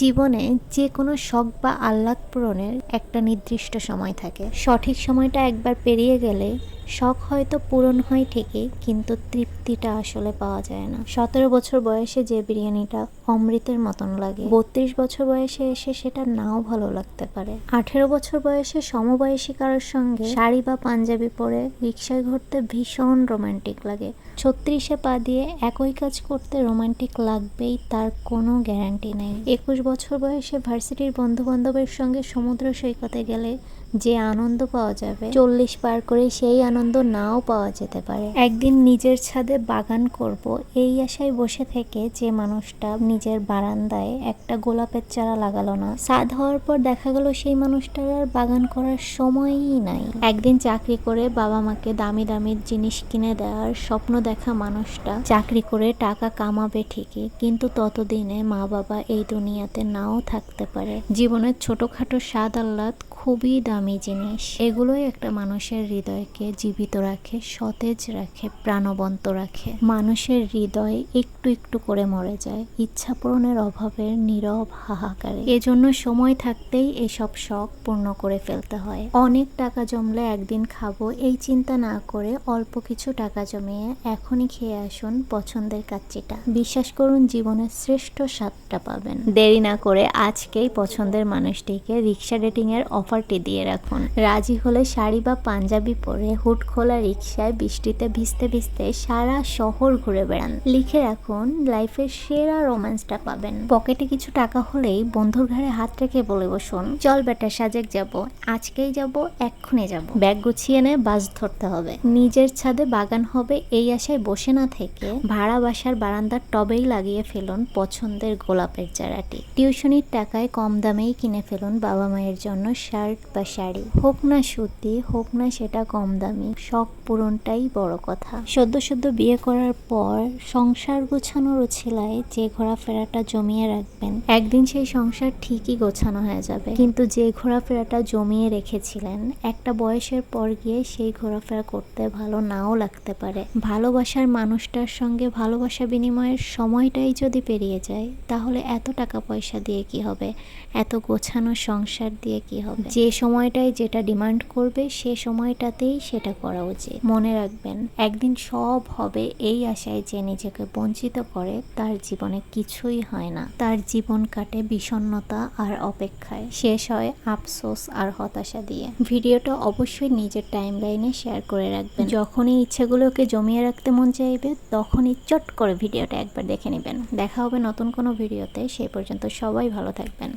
জীবনে যে কোনো শখ বা আহ্লাদ পূরণের একটা নির্দিষ্ট সময় থাকে। সঠিক সময়টা একবার পেরিয়ে গেলে শখ হয়তো পূরণ হয় ঠিকই, কিন্তু তৃপ্তিটা আসলে পাওয়া যায় না। 17 বছর বয়সে যে বিরিয়ানিটা অমৃতের মতন লাগে, 32 বছর বয়সে এসে সেটা নাও ভালো লাগতে পারে। 18 বছর বয়সে সমবয়সী কারোর সঙ্গে শাড়ি বা পাঞ্জাবি পরে রিক্সায় ঘুরতে ভীষণ রোমান্টিক লাগে। 36-এ পা দিয়ে একই কাজ করতে রোমান্টিক লাগবেই, তার কোনো গ্যারান্টি নেই। 21 বছর বয়সে ভার্সিটির বন্ধু বান্ধবের সঙ্গে সমুদ্র সৈকতে গেলে যে আনন্দ পাওয়া যাবে, 40 পার করে সেই আনন্দ নাও পাওয়া যেতে পারে। একদিন নিজের ছাদে বাগান করব এই আশায় বসে থেকে যে মানুষটা নিজের বারান্দায় একটা গোলাপের চারা লাগালো না, ছাদ হওয়ার পর দেখা গেল সেই মানুষটার আর বাগান করার সময়ই নাই। একদিন চাকরি করে বাবা মাকে দামি দামি জিনিস কিনে দেওয়ার স্বপ্ন দেখা মানুষটা চাকরি করে টাকা কামাবে ঠিকই, কিন্তু ততদিনে মা বাবা এই দুনিয়াতে নাও থাকতে পারে। জীবনের ছোটখাটো স্বাদ আহ্লাদ খুবই দামি জিনিস। এগুলোই একটা মানুষের হৃদয়কে জীবিত রাখে, সতেজ রাখে, প্রাণবন্ত রাখে। মানুষের হৃদয় একটু একটু করে মরে যায় ইচ্ছা পূরণের অভাবের নীরব হাহাকারে। এজন্য সময় থাকতেই এসব শখ পূর্ণ করে ফেলতে হয়। অনেক টাকা জমলে একদিন খাবো এই চিন্তা না করে অল্প কিছু টাকা জমিয়ে এখনই খেয়ে আসুন পছন্দের কাচ্চিটা। বিশ্বাস করুন, জীবনের শ্রেষ্ঠ স্বাদটা পাবেন। দেরি না করে আজকেই পছন্দের মানুষটিকে রিক্সা ডেটিং এর অফারটি দিয়ে রাখুন। রাজি হলে শাড়ি বা পাঞ্জাবি পরে হুড খোলা রিক্সায় বৃষ্টিতে ভিজতে ভিজতে সারা শহর ঘুরে বেড়ান। লিখে রাখুন, লাইফের সেরা রোম্যান্সটা পাবেন। পকেটে কিছু টাকা হলেই বন্ধুর ঘাড়ে হাত রেখে বলে বসুন, চল বেটা সাজেক যাব, আজকেই যাব, এক্ষুনি যাব। ব্যাগ গুছিয়ে নে, বাস ধরতে হবে। নিজের ছাদে বাগান হবে এই আশায় বসে না থেকে ভাড়া বাসার বারান্দার টবেই লাগিয়ে ফেলুন পছন্দের গোলাপের চারাটি। টিউশনির টাকায় কম দামেই কিনে ফেলুন বাবা মায়ের জন্য শার্ট বা শাড়ি। হোক না সুতি, হোক না সেটা কম দামি, শখ পূরণটাই বড় কথা। সদ্য সদ্য বিয়ে করার পর সংসার গোছানোর উছিলায় যে ঘোরাফেরাটা জমিয়ে রাখবেন, একদিন সেই সংসার ঠিকই গোছানো হয়ে যাবে। কিন্তু যে ঘোরাফেরাটা জমিয়ে রেখেছিলেন, একটা বয়সের পর গিয়ে সেই ঘোরাফেরা করতে ভালো নাও লাগতে পারে। ভালোবাসার মানুষটার সঙ্গে ভালোবাসা বিনিময়ের সময়টাই যদি পেরিয়ে যায়, তাহলে এত টাকা পয়সা দিয়ে কি হবে, এত গোছানো সংসার দিয়ে কি হবে? যে সময়টাই যেটা ডিমান্ড করবে সে সময়টাতেই সেটা করা উচিত। মনে রাখবেন, একদিন সব হবে এই আশায় যে নিজেকে বঞ্চিত করে, তার জীবনে কিছুই হয় না। তার জীবন কাটে বিষণ্ণতা আর অপেক্ষায়, শেষ হয় আফসোস আর হতাশা দিয়ে। ভিডিওটা অবশ্যই নিজের টাইম লাইনে শেয়ার করে রাখবেন। যখনই ইচ্ছেগুলোকে জমিয়ে রাখতে মন চাইবে, তখনই চট করে ভিডিওটা একবার দেখে নেবেন। দেখা হবে নতুন কোনো ভিডিওতে। সেই পর্যন্ত সবাই ভালো থাকবেন।